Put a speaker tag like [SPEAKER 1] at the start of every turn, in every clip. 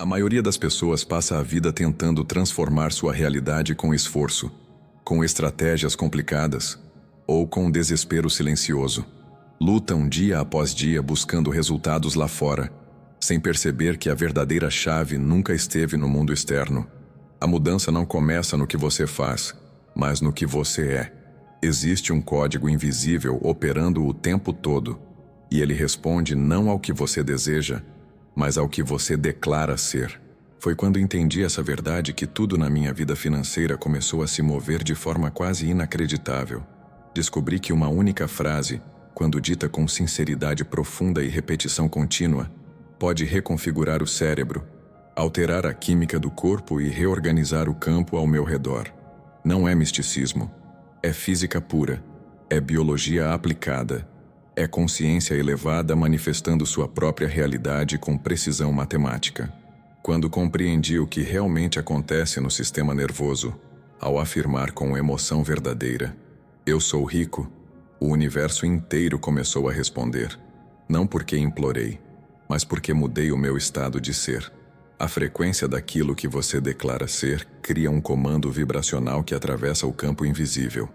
[SPEAKER 1] A maioria das pessoas passa a vida tentando transformar sua realidade com esforço, com estratégias complicadas ou com desespero silencioso. Lutam dia após dia buscando resultados lá fora, sem perceber que a verdadeira chave nunca esteve no mundo externo. A mudança não começa no que você faz, mas no que você é. Existe um código invisível operando o tempo todo, e ele responde não ao que você deseja, mas ao que você declara ser. Foi quando entendi essa verdade que tudo na minha vida financeira começou a se mover de forma quase inacreditável. Descobri que uma única frase, quando dita com sinceridade profunda e repetição contínua, pode reconfigurar o cérebro, alterar a química do corpo e reorganizar o campo ao meu redor. Não é misticismo, é física pura, é biologia aplicada, é consciência elevada manifestando sua própria realidade com precisão matemática. Quando compreendi o que realmente acontece no sistema nervoso, ao afirmar com emoção verdadeira, eu sou rico, o universo inteiro começou a responder. Não porque implorei, mas porque mudei o meu estado de ser. A frequência daquilo que você declara ser cria um comando vibracional que atravessa o campo invisível.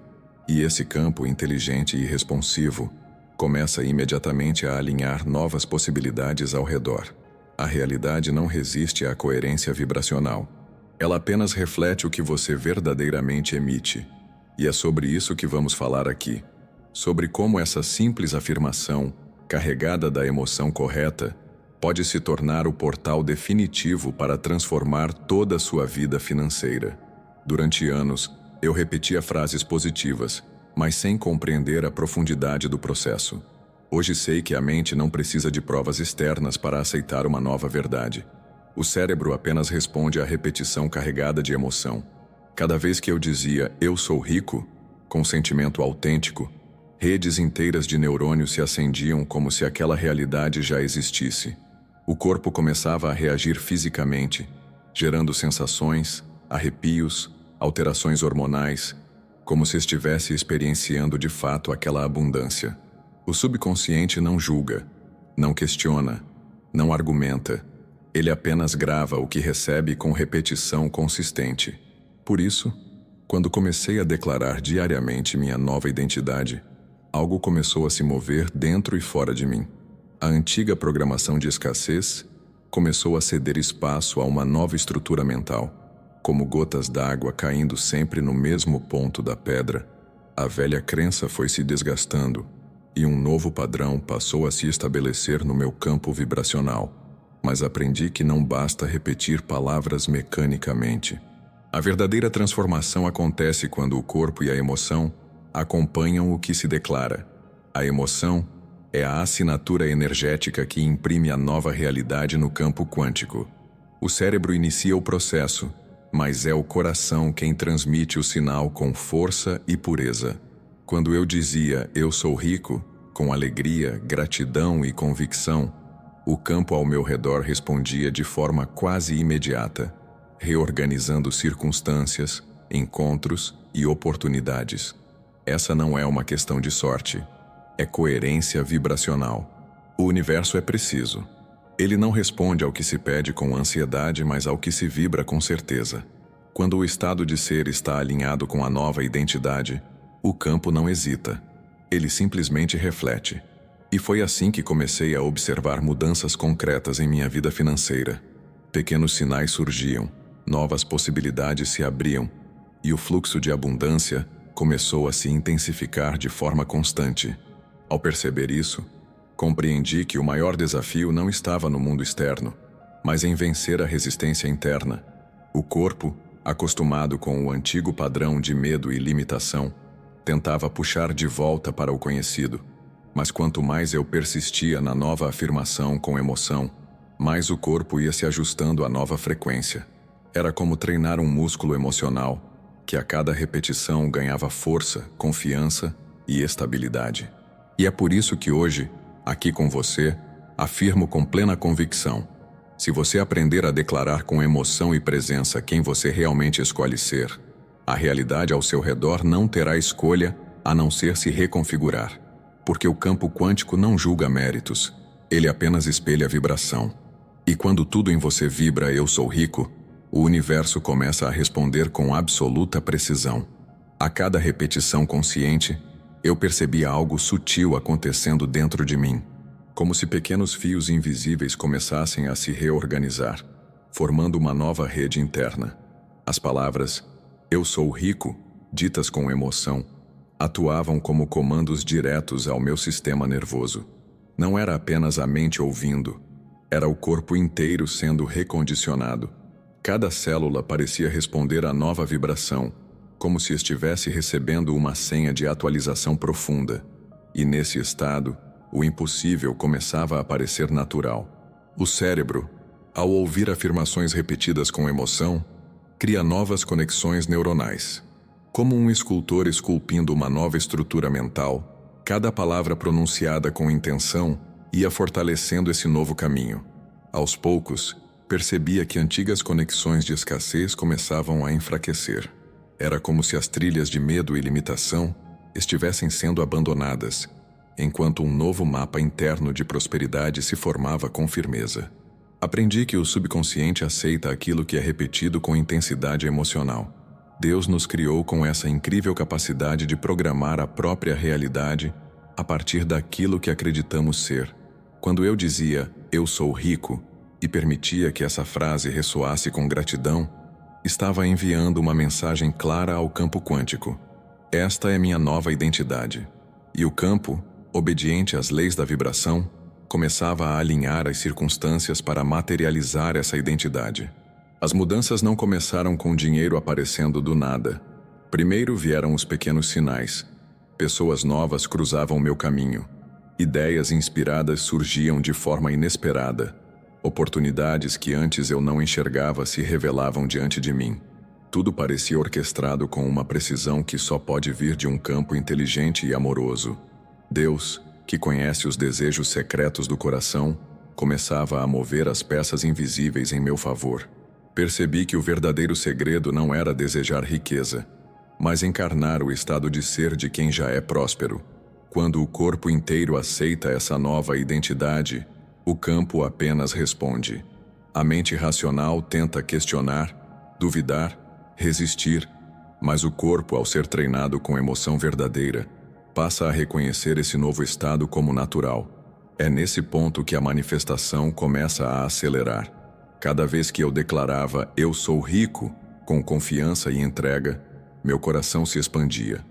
[SPEAKER 1] E esse campo inteligente e responsivo começa imediatamente a alinhar novas possibilidades ao redor. A realidade não resiste à coerência vibracional. Ela apenas reflete o que você verdadeiramente emite. E é sobre isso que vamos falar aqui. Sobre como essa simples afirmação, carregada da emoção correta, pode se tornar o portal definitivo para transformar toda a sua vida financeira. Durante anos, eu repetia frases positivas, mas sem compreender a profundidade do processo. Hoje sei que a mente não precisa de provas externas para aceitar uma nova verdade. O cérebro apenas responde à repetição carregada de emoção. Cada vez que eu dizia "eu sou rico", com sentimento autêntico, redes inteiras de neurônios se acendiam como se aquela realidade já existisse. O corpo começava a reagir fisicamente, gerando sensações, arrepios, alterações hormonais, como se estivesse experienciando de fato aquela abundância. O subconsciente não julga, não questiona, não argumenta. Ele apenas grava o que recebe com repetição consistente. Por isso, quando comecei a declarar diariamente minha nova identidade, algo começou a se mover dentro e fora de mim. A antiga programação de escassez começou a ceder espaço a uma nova estrutura mental. Como gotas d'água caindo sempre no mesmo ponto da pedra, a velha crença foi se desgastando e um novo padrão passou a se estabelecer no meu campo vibracional. Mas aprendi que não basta repetir palavras mecanicamente. A verdadeira transformação acontece quando o corpo e a emoção acompanham o que se declara. A emoção é a assinatura energética que imprime a nova realidade no campo quântico. O cérebro inicia o processo, mas é o coração quem transmite o sinal com força e pureza. Quando eu dizia "eu sou rico", com alegria, gratidão e convicção, o campo ao meu redor respondia de forma quase imediata, reorganizando circunstâncias, encontros e oportunidades. Essa não é uma questão de sorte, é coerência vibracional. O universo é preciso. Ele não responde ao que se pede com ansiedade, mas ao que se vibra com certeza. Quando o estado de ser está alinhado com a nova identidade, o campo não hesita. Ele simplesmente reflete. E foi assim que comecei a observar mudanças concretas em minha vida financeira. Pequenos sinais surgiam, novas possibilidades se abriam, e o fluxo de abundância começou a se intensificar de forma constante. Ao perceber isso, compreendi que o maior desafio não estava no mundo externo, mas em vencer a resistência interna. O corpo, acostumado com o antigo padrão de medo e limitação, tentava puxar de volta para o conhecido. Mas quanto mais eu persistia na nova afirmação com emoção, mais o corpo ia se ajustando à nova frequência. Era como treinar um músculo emocional, que a cada repetição ganhava força, confiança e estabilidade. E é por isso que hoje, aqui com você, afirmo com plena convicção: se você aprender a declarar com emoção e presença quem você realmente escolhe ser, a realidade ao seu redor não terá escolha a não ser se reconfigurar. Porque o campo quântico não julga méritos, ele apenas espelha a vibração. E quando tudo em você vibra "eu sou rico", o universo começa a responder com absoluta precisão. A cada repetição consciente, eu percebia algo sutil acontecendo dentro de mim, como se pequenos fios invisíveis começassem a se reorganizar, formando uma nova rede interna. As palavras "eu sou rico", ditas com emoção, atuavam como comandos diretos ao meu sistema nervoso. Não era apenas a mente ouvindo, era o corpo inteiro sendo recondicionado. Cada célula parecia responder à nova vibração, como se estivesse recebendo uma senha de atualização profunda. E nesse estado, o impossível começava a parecer natural. O cérebro, ao ouvir afirmações repetidas com emoção, cria novas conexões neuronais. Como um escultor esculpindo uma nova estrutura mental, cada palavra pronunciada com intenção ia fortalecendo esse novo caminho. Aos poucos, percebia que antigas conexões de escassez começavam a enfraquecer. Era como se as trilhas de medo e limitação estivessem sendo abandonadas, enquanto um novo mapa interno de prosperidade se formava com firmeza. Aprendi que o subconsciente aceita aquilo que é repetido com intensidade emocional. Deus nos criou com essa incrível capacidade de programar a própria realidade a partir daquilo que acreditamos ser. Quando eu dizia "eu sou rico" e permitia que essa frase ressoasse com gratidão, estava enviando uma mensagem clara ao campo quântico. Esta é minha nova identidade. E o campo, obediente às leis da vibração, começava a alinhar as circunstâncias para materializar essa identidade. As mudanças não começaram com dinheiro aparecendo do nada. Primeiro vieram os pequenos sinais. Pessoas novas cruzavam meu caminho. Ideias inspiradas surgiam de forma inesperada. Oportunidades que antes eu não enxergava se revelavam diante de mim. Tudo parecia orquestrado com uma precisão que só pode vir de um campo inteligente e amoroso. Deus, que conhece os desejos secretos do coração, começava a mover as peças invisíveis em meu favor. Percebi que o verdadeiro segredo não era desejar riqueza, mas encarnar o estado de ser de quem já é próspero. Quando o corpo inteiro aceita essa nova identidade, o campo apenas responde. A mente racional tenta questionar, duvidar, resistir, mas o corpo, ao ser treinado com emoção verdadeira, passa a reconhecer esse novo estado como natural. É nesse ponto que a manifestação começa a acelerar. Cada vez que eu declarava "eu sou rico", com confiança e entrega, meu coração se expandia.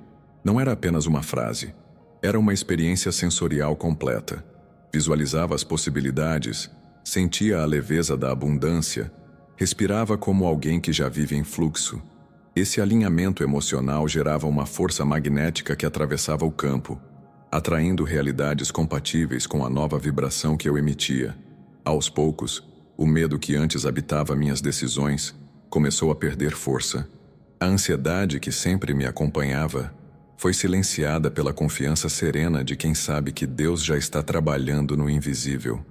[SPEAKER 1] Não era apenas uma frase, era uma experiência sensorial completa. Visualizava as possibilidades, sentia a leveza da abundância, respirava como alguém que já vive em fluxo. Esse alinhamento emocional gerava uma força magnética que atravessava o campo, atraindo realidades compatíveis com a nova vibração que eu emitia. Aos poucos, o medo que antes habitava minhas decisões começou a perder força. A ansiedade que sempre me acompanhava foi silenciada pela confiança serena de quem sabe que Deus já está trabalhando no invisível.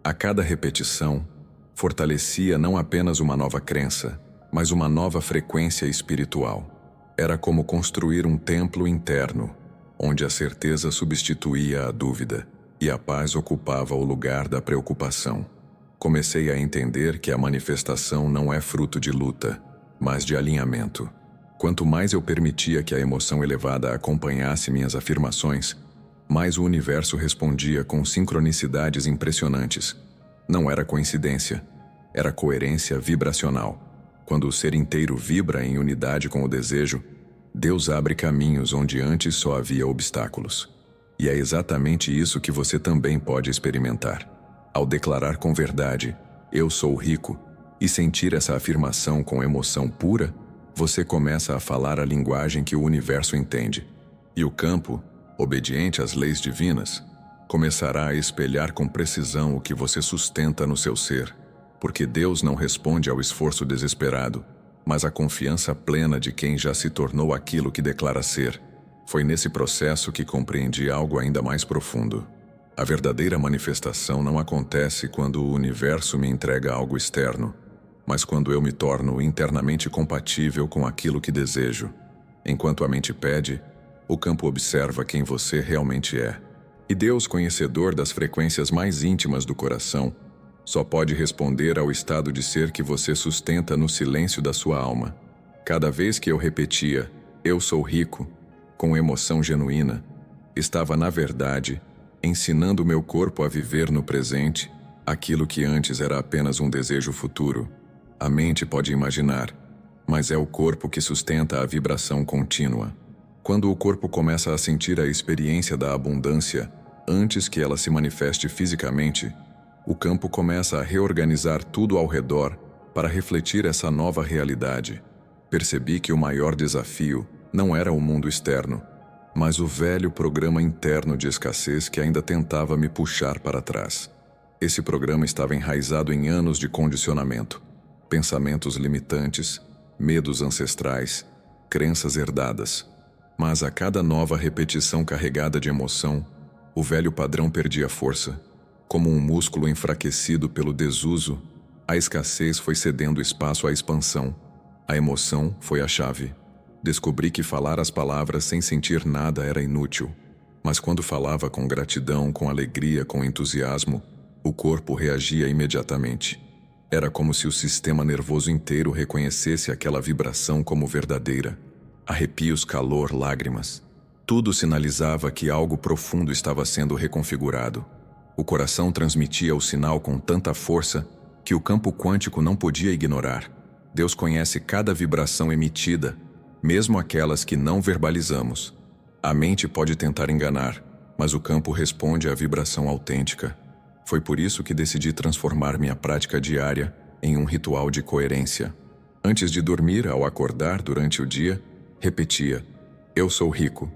[SPEAKER 1] A cada repetição, fortalecia não apenas uma nova crença, mas uma nova frequência espiritual. Era como construir um templo interno, onde a certeza substituía a dúvida e a paz ocupava o lugar da preocupação. Comecei a entender que a manifestação não é fruto de luta, mas de alinhamento. Quanto mais eu permitia que a emoção elevada acompanhasse minhas afirmações, mais o universo respondia com sincronicidades impressionantes. Não era coincidência, era coerência vibracional. Quando o ser inteiro vibra em unidade com o desejo, Deus abre caminhos onde antes só havia obstáculos. E é exatamente isso que você também pode experimentar. Ao declarar com verdade, "eu sou rico", e sentir essa afirmação com emoção pura, você começa a falar a linguagem que o universo entende. E o campo, obediente às leis divinas, começará a espelhar com precisão o que você sustenta no seu ser, porque Deus não responde ao esforço desesperado, mas à confiança plena de quem já se tornou aquilo que declara ser. Foi nesse processo que compreendi algo ainda mais profundo. A verdadeira manifestação não acontece quando o universo me entrega algo externo, mas quando eu me torno internamente compatível com aquilo que desejo. Enquanto a mente pede, o campo observa quem você realmente é. E Deus, conhecedor das frequências mais íntimas do coração, Só pode responder ao estado de ser que você sustenta no silêncio da sua alma. Cada vez que eu repetia, eu sou rico, com emoção genuína, estava, na verdade, ensinando meu corpo a viver no presente aquilo que antes era apenas um desejo futuro. A mente pode imaginar, mas é o corpo que sustenta a vibração contínua. Quando o corpo começa a sentir a experiência da abundância antes que ela se manifeste fisicamente, o campo começa a reorganizar tudo ao redor para refletir essa nova realidade. Percebi que o maior desafio não era o mundo externo, mas o velho programa interno de escassez que ainda tentava me puxar para trás. Esse programa estava enraizado em anos de condicionamento, pensamentos limitantes, medos ancestrais, crenças herdadas. Mas a cada nova repetição carregada de emoção, o velho padrão perdia força. Como um músculo enfraquecido pelo desuso, a escassez foi cedendo espaço à expansão. A emoção foi a chave. Descobri que falar as palavras sem sentir nada era inútil. Mas quando falava com gratidão, com alegria, com entusiasmo, o corpo reagia imediatamente. Era como se o sistema nervoso inteiro reconhecesse aquela vibração como verdadeira. Arrepios, calor, lágrimas. Tudo sinalizava que algo profundo estava sendo reconfigurado. O coração transmitia o sinal com tanta força que o campo quântico não podia ignorar. Deus conhece cada vibração emitida, mesmo aquelas que não verbalizamos. A mente pode tentar enganar, mas o campo responde à vibração autêntica. Foi por isso que decidi transformar minha prática diária em um ritual de coerência. Antes de dormir, ao acordar durante o dia, repetia: eu sou rico,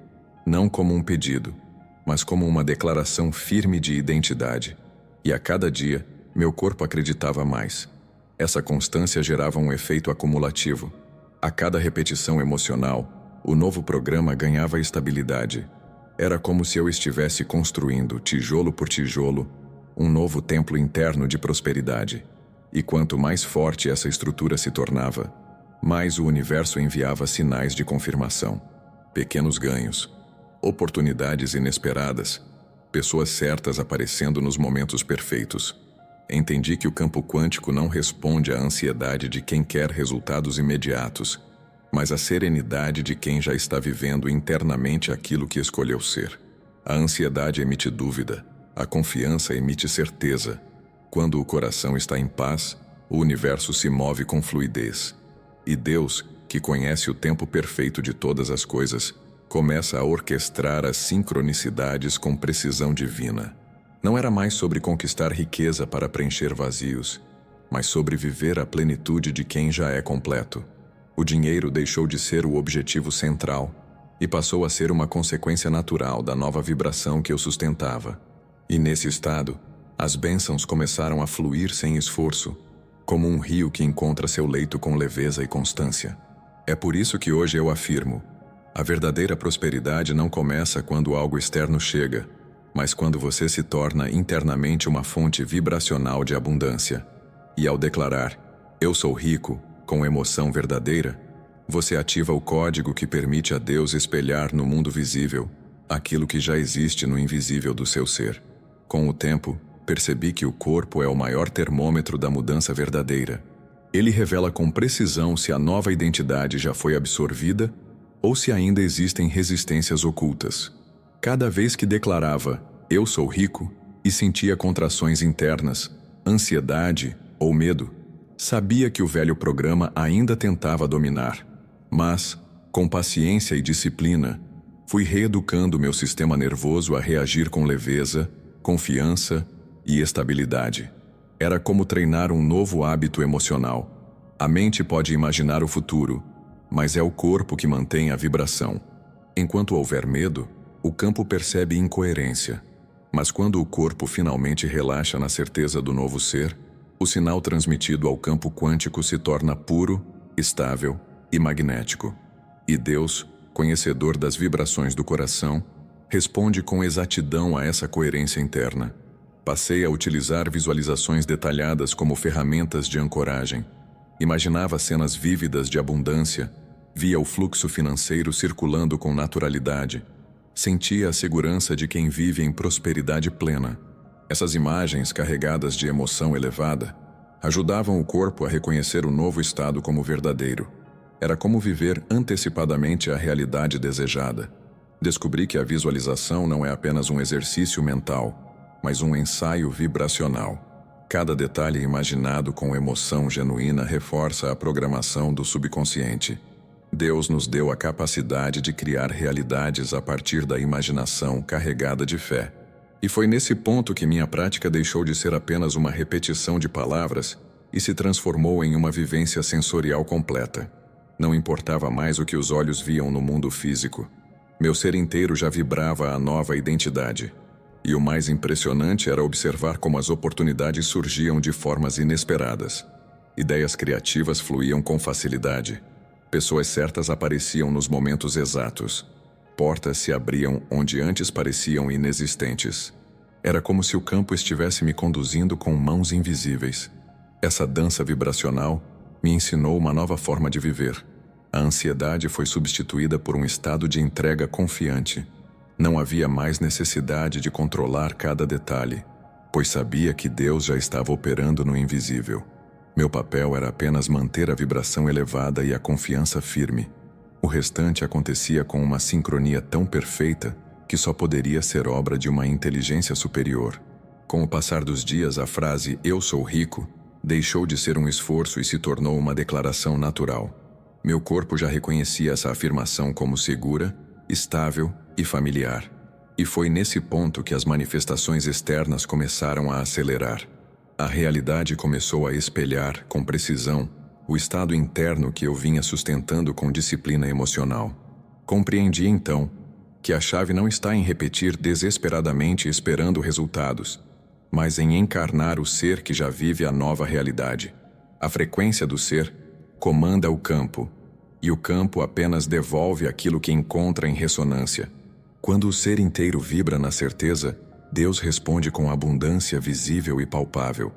[SPEAKER 1] não como um pedido, mas como uma declaração firme de identidade. E a cada dia, meu corpo acreditava mais. Essa constância gerava um efeito acumulativo. A cada repetição emocional, o novo programa ganhava estabilidade. Era como se eu estivesse construindo, tijolo por tijolo, um novo templo interno de prosperidade. E quanto mais forte essa estrutura se tornava, mais o universo enviava sinais de confirmação. Pequenos ganhos, oportunidades inesperadas, pessoas certas aparecendo nos momentos perfeitos. Entendi que o campo quântico não responde à ansiedade de quem quer resultados imediatos, mas à serenidade de quem já está vivendo internamente aquilo que escolheu ser. A ansiedade emite dúvida, a confiança emite certeza. Quando o coração está em paz, o universo se move com fluidez. E Deus, que conhece o tempo perfeito de todas as coisas, começa a orquestrar as sincronicidades com precisão divina. Não era mais sobre conquistar riqueza para preencher vazios, mas sobre viver a plenitude de quem já é completo. O dinheiro deixou de ser o objetivo central e passou a ser uma consequência natural da nova vibração que eu sustentava. E nesse estado, as bênçãos começaram a fluir sem esforço, como um rio que encontra seu leito com leveza e constância. É por isso que hoje eu afirmo: a verdadeira prosperidade não começa quando algo externo chega, mas quando você se torna internamente uma fonte vibracional de abundância. E ao declarar, eu sou rico, com emoção verdadeira, você ativa o código que permite a Deus espelhar no mundo visível aquilo que já existe no invisível do seu ser. Com o tempo, percebi que o corpo é o maior termômetro da mudança verdadeira. Ele revela com precisão se a nova identidade já foi absorvida ou se ainda existem resistências ocultas. Cada vez que declarava, eu sou rico, e sentia contrações internas, ansiedade ou medo, sabia que o velho programa ainda tentava dominar. Mas, com paciência e disciplina, fui reeducando meu sistema nervoso a reagir com leveza, confiança e estabilidade. Era como treinar um novo hábito emocional. A mente pode imaginar o futuro, mas é o corpo que mantém a vibração. Enquanto houver medo, o campo percebe incoerência. Mas quando o corpo finalmente relaxa na certeza do novo ser, o sinal transmitido ao campo quântico se torna puro, estável e magnético. E Deus, conhecedor das vibrações do coração, responde com exatidão a essa coerência interna. Passei a utilizar visualizações detalhadas como ferramentas de ancoragem. Imaginava cenas vívidas de abundância, via o fluxo financeiro circulando com naturalidade, sentia a segurança de quem vive em prosperidade plena. Essas imagens, carregadas de emoção elevada, ajudavam o corpo a reconhecer o novo estado como verdadeiro. Era como viver antecipadamente a realidade desejada. Descobri que a visualização não é apenas um exercício mental, mas um ensaio vibracional. Cada detalhe imaginado com emoção genuína reforça a programação do subconsciente. Deus nos deu a capacidade de criar realidades a partir da imaginação carregada de fé. E foi nesse ponto que minha prática deixou de ser apenas uma repetição de palavras e se transformou em uma vivência sensorial completa. Não importava mais o que os olhos viam no mundo físico. Meu ser inteiro já vibrava a nova identidade. E o mais impressionante era observar como as oportunidades surgiam de formas inesperadas. Ideias criativas fluíam com facilidade. Pessoas certas apareciam nos momentos exatos. Portas se abriam onde antes pareciam inexistentes. Era como se o campo estivesse me conduzindo com mãos invisíveis. Essa dança vibracional me ensinou uma nova forma de viver. A ansiedade foi substituída por um estado de entrega confiante. Não havia mais necessidade de controlar cada detalhe, pois sabia que Deus já estava operando no invisível. Meu papel era apenas manter a vibração elevada e a confiança firme. O restante acontecia com uma sincronia tão perfeita que só poderia ser obra de uma inteligência superior. Com o passar dos dias, a frase "eu sou rico" deixou de ser um esforço e se tornou uma declaração natural. Meu corpo já reconhecia essa afirmação como segura, estável e familiar. E foi nesse ponto que as manifestações externas começaram a acelerar. A realidade começou a espelhar, com precisão, o estado interno que eu vinha sustentando com disciplina emocional. Compreendi então que a chave não está em repetir desesperadamente esperando resultados, mas em encarnar o ser que já vive a nova realidade. A frequência do ser comanda o campo, e o campo apenas devolve aquilo que encontra em ressonância. Quando o ser inteiro vibra na certeza, Deus responde com abundância visível e palpável.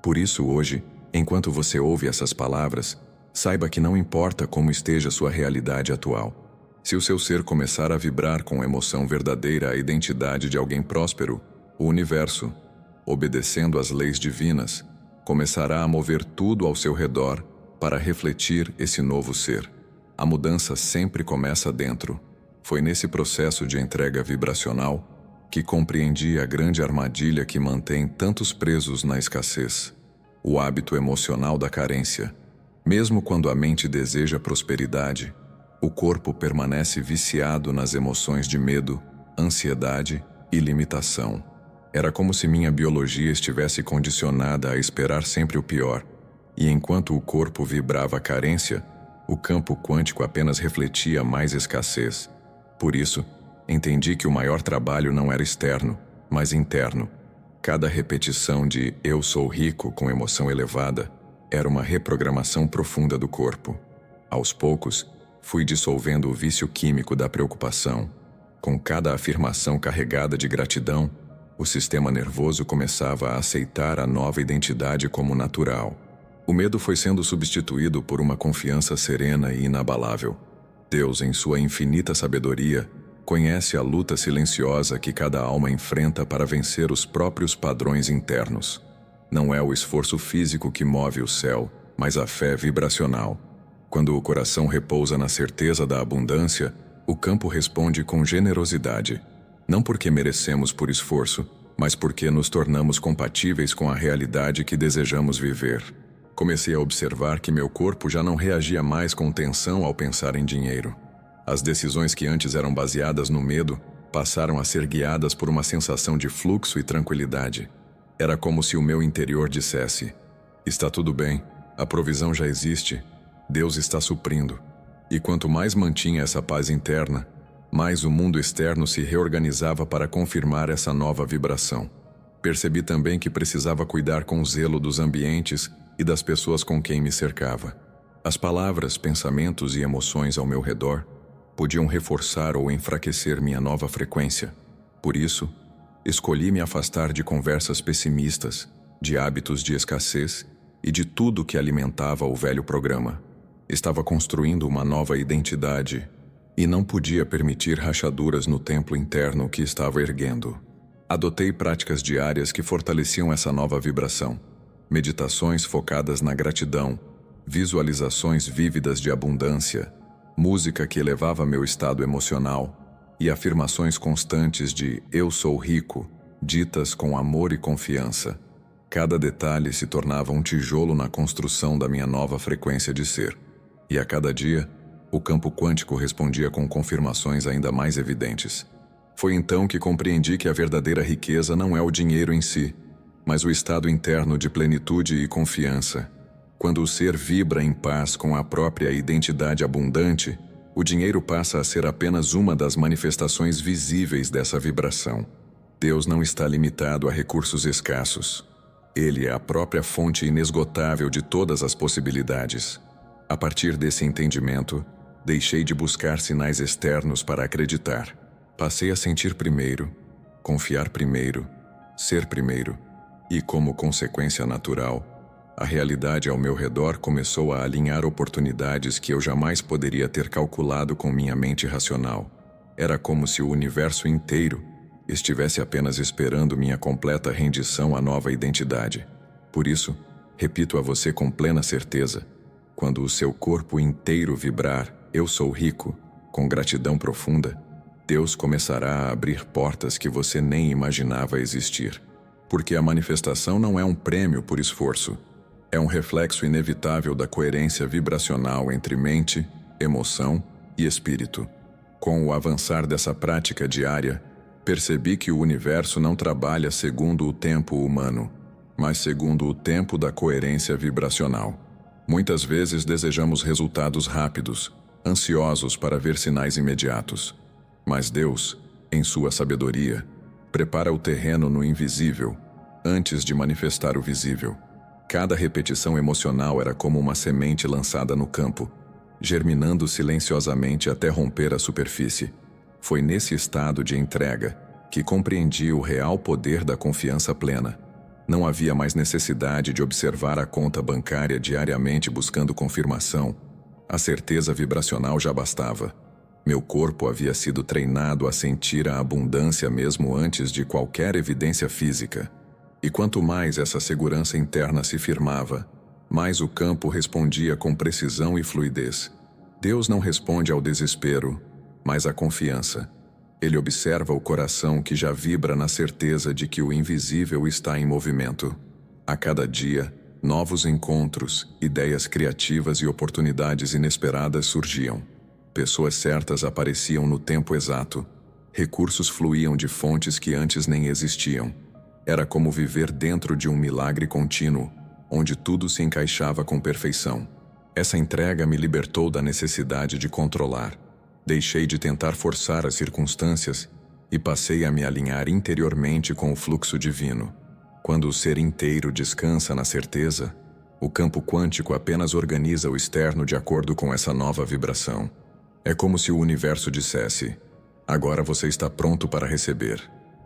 [SPEAKER 1] Por isso hoje, enquanto você ouve essas palavras, saiba que não importa como esteja sua realidade atual. Se o seu ser começar a vibrar com emoção verdadeira a identidade de alguém próspero, o universo, obedecendo às leis divinas, começará a mover tudo ao seu redor para refletir esse novo ser. A mudança sempre começa dentro. Foi nesse processo de entrega vibracional que compreendi a grande armadilha que mantém tantos presos na escassez. O hábito emocional da carência. Mesmo quando a mente deseja prosperidade, o corpo permanece viciado nas emoções de medo, ansiedade e limitação. Era como se minha biologia estivesse condicionada a esperar sempre o pior, e enquanto o corpo vibrava a carência, o campo quântico apenas refletia mais escassez. Por isso, entendi que o maior trabalho não era externo, mas interno. Cada repetição de "eu sou rico" com emoção elevada era uma reprogramação profunda do corpo. Aos poucos, fui dissolvendo o vício químico da preocupação. Com cada afirmação carregada de gratidão, o sistema nervoso começava a aceitar a nova identidade como natural. O medo foi sendo substituído por uma confiança serena e inabalável. Deus, em sua infinita sabedoria, conhece a luta silenciosa que cada alma enfrenta para vencer os próprios padrões internos. Não é o esforço físico que move o céu, mas a fé vibracional. Quando o coração repousa na certeza da abundância, o campo responde com generosidade. Não porque merecemos por esforço, mas porque nos tornamos compatíveis com a realidade que desejamos viver. Comecei a observar que meu corpo já não reagia mais com tensão ao pensar em dinheiro. As decisões que antes eram baseadas no medo passaram a ser guiadas por uma sensação de fluxo e tranquilidade. Era como se o meu interior dissesse: está tudo bem, a provisão já existe, Deus está suprindo. E quanto mais mantinha essa paz interna, mais o mundo externo se reorganizava para confirmar essa nova vibração. Percebi também que precisava cuidar com zelo dos ambientes e das pessoas com quem me cercava. As palavras, pensamentos e emoções ao meu redor podiam reforçar ou enfraquecer minha nova frequência. Por isso, escolhi me afastar de conversas pessimistas, de hábitos de escassez e de tudo que alimentava o velho programa. Estava construindo uma nova identidade e não podia permitir rachaduras no templo interno que estava erguendo. Adotei práticas diárias que fortaleciam essa nova vibração. Meditações focadas na gratidão, visualizações vívidas de abundância, música que elevava meu estado emocional e afirmações constantes de "eu sou rico", ditas com amor e confiança. Cada detalhe se tornava um tijolo na construção da minha nova frequência de ser. E a cada dia, o campo quântico respondia com confirmações ainda mais evidentes. Foi então que compreendi que a verdadeira riqueza não é o dinheiro em si, mas o estado interno de plenitude e confiança. Quando o ser vibra em paz com a própria identidade abundante, o dinheiro passa a ser apenas uma das manifestações visíveis dessa vibração. Deus não está limitado a recursos escassos. Ele é a própria fonte inesgotável de todas as possibilidades. A partir desse entendimento, deixei de buscar sinais externos para acreditar. Passei a sentir primeiro, confiar primeiro, ser primeiro, e como consequência natural, a realidade ao meu redor começou a alinhar oportunidades que eu jamais poderia ter calculado com minha mente racional. Era como se o universo inteiro estivesse apenas esperando minha completa rendição à nova identidade. Por isso, repito a você com plena certeza, quando o seu corpo inteiro vibrar "eu sou rico", com gratidão profunda, Deus começará a abrir portas que você nem imaginava existir. Porque a manifestação não é um prêmio por esforço. É um reflexo inevitável da coerência vibracional entre mente, emoção e espírito. Com o avançar dessa prática diária, percebi que o universo não trabalha segundo o tempo humano, mas segundo o tempo da coerência vibracional. Muitas vezes desejamos resultados rápidos, ansiosos para ver sinais imediatos. Mas Deus, em sua sabedoria, prepara o terreno no invisível, antes de manifestar o visível. Cada repetição emocional era como uma semente lançada no campo, germinando silenciosamente até romper a superfície. Foi nesse estado de entrega que compreendi o real poder da confiança plena. Não havia mais necessidade de observar a conta bancária diariamente buscando confirmação. A certeza vibracional já bastava. Meu corpo havia sido treinado a sentir a abundância mesmo antes de qualquer evidência física. E quanto mais essa segurança interna se firmava, mais o campo respondia com precisão e fluidez. Deus não responde ao desespero, mas à confiança. Ele observa o coração que já vibra na certeza de que o invisível está em movimento. A cada dia, novos encontros, ideias criativas e oportunidades inesperadas surgiam. Pessoas certas apareciam no tempo exato. Recursos fluíam de fontes que antes nem existiam. Era como viver dentro de um milagre contínuo, onde tudo se encaixava com perfeição. Essa entrega me libertou da necessidade de controlar. Deixei de tentar forçar as circunstâncias e passei a me alinhar interiormente com o fluxo divino. Quando o ser inteiro descansa na certeza, o campo quântico apenas organiza o externo de acordo com essa nova vibração. É como se o universo dissesse: agora você está pronto para receber.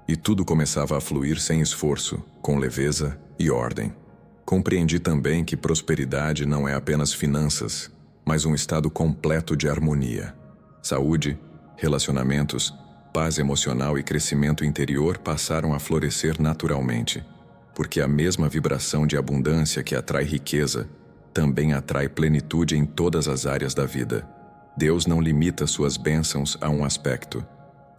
[SPEAKER 1] E tudo começava a fluir sem esforço, com leveza e ordem. Compreendi também que prosperidade não é apenas finanças, mas um estado completo de harmonia. Saúde, relacionamentos, paz emocional e crescimento interior passaram a florescer naturalmente, porque a mesma vibração de abundância que atrai riqueza também atrai plenitude em todas as áreas da vida. Deus não limita suas bênçãos a um aspecto.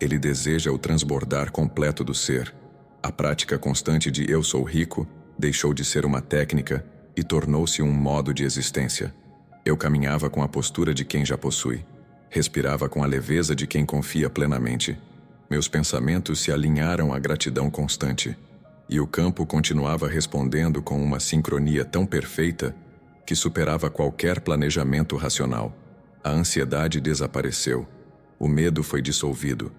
[SPEAKER 1] Ele deseja o transbordar completo do ser. A prática constante de "eu sou rico" deixou de ser uma técnica e tornou-se um modo de existência. Eu caminhava com a postura de quem já possui. Respirava com a leveza de quem confia plenamente. Meus pensamentos se alinharam à gratidão constante. E o campo continuava respondendo com uma sincronia tão perfeita que superava qualquer planejamento racional. A ansiedade desapareceu. O medo foi dissolvido.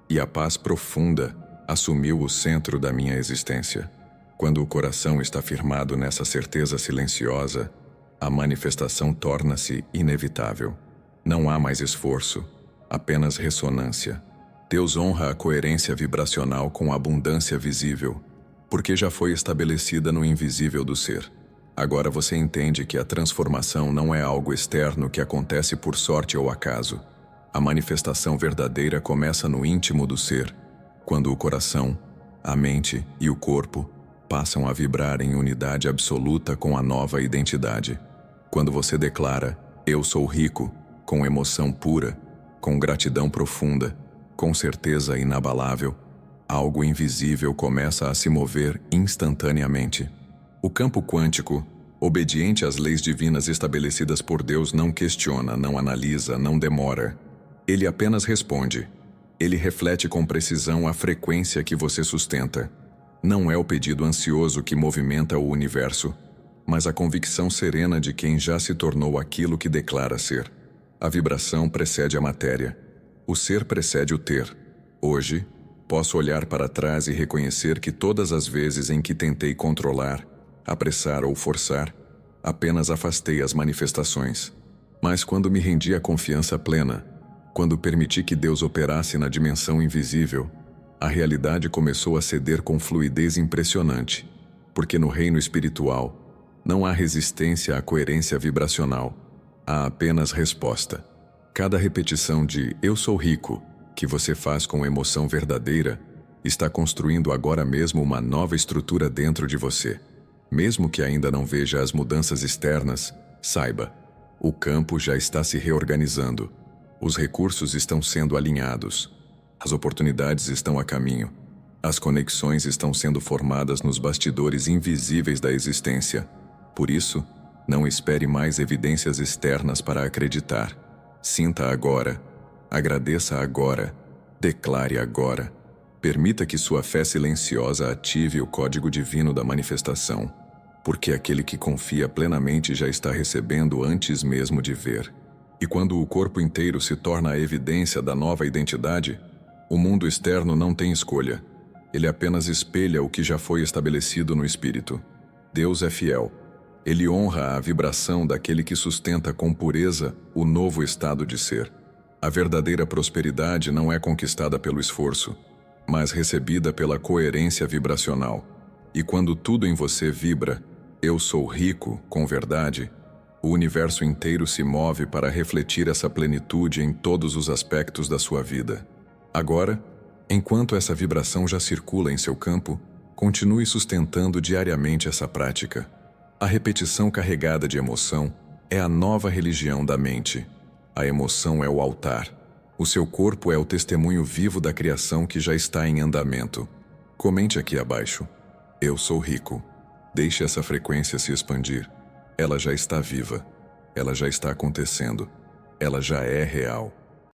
[SPEAKER 1] E a paz profunda assumiu o centro da minha existência. Quando o coração está firmado nessa certeza silenciosa, a manifestação torna-se inevitável. Não há mais esforço, apenas ressonância. Deus honra a coerência vibracional com a abundância visível, porque já foi estabelecida no invisível do ser. Agora você entende que a transformação não é algo externo que acontece por sorte ou acaso. A manifestação verdadeira começa no íntimo do ser, quando o coração, A mente e o corpo passam a vibrar em unidade absoluta com a nova identidade. Quando você declara, eu sou rico, com emoção pura, com gratidão profunda, com certeza inabalável, algo invisível começa a se mover instantaneamente. O campo quântico, obediente às leis divinas estabelecidas por Deus, não questiona, não analisa, não demora. Ele apenas responde. Ele reflete com precisão a frequência que você sustenta. Não é o pedido ansioso que movimenta o universo, mas a convicção serena de quem já se tornou aquilo que declara ser. A vibração precede a matéria. O ser precede o ter. Hoje, posso olhar para trás e reconhecer que todas as vezes em que tentei controlar, apressar ou forçar, apenas afastei as manifestações. Mas quando me rendi à confiança plena, quando permiti que Deus operasse na dimensão invisível, a realidade começou a ceder com fluidez impressionante, porque no reino espiritual não há resistência à coerência vibracional, há apenas resposta. Cada repetição de "eu sou rico", que você faz com emoção verdadeira, está construindo agora mesmo uma nova estrutura dentro de você. Mesmo que ainda não veja as mudanças externas, saiba, o campo já está se reorganizando. Os recursos estão sendo alinhados. As oportunidades estão a caminho. As conexões estão sendo formadas nos bastidores invisíveis da existência. Por isso, não espere mais evidências externas para acreditar. Sinta agora. Agradeça agora. Declare agora. Permita que sua fé silenciosa ative o código divino da manifestação, porque aquele que confia plenamente já está recebendo antes mesmo de ver. E quando o corpo inteiro se torna a evidência da nova identidade, o mundo externo não tem escolha. Ele apenas espelha o que já foi estabelecido no espírito. Deus é fiel. Ele honra a vibração daquele que sustenta com pureza o novo estado de ser. A verdadeira prosperidade não é conquistada pelo esforço, mas recebida pela coerência vibracional. E quando tudo em você vibra, eu sou rico, com verdade, o universo inteiro se move para refletir essa plenitude em todos os aspectos da sua vida. Agora, enquanto essa vibração já circula em seu campo, continue sustentando diariamente essa prática. A repetição carregada de emoção é a nova religião da mente. A emoção é o altar. O seu corpo é o testemunho vivo da criação que já está em andamento. Comente aqui abaixo. Eu sou rico. Deixe essa frequência se expandir. Ela já está viva. Ela já está acontecendo. Ela já é real.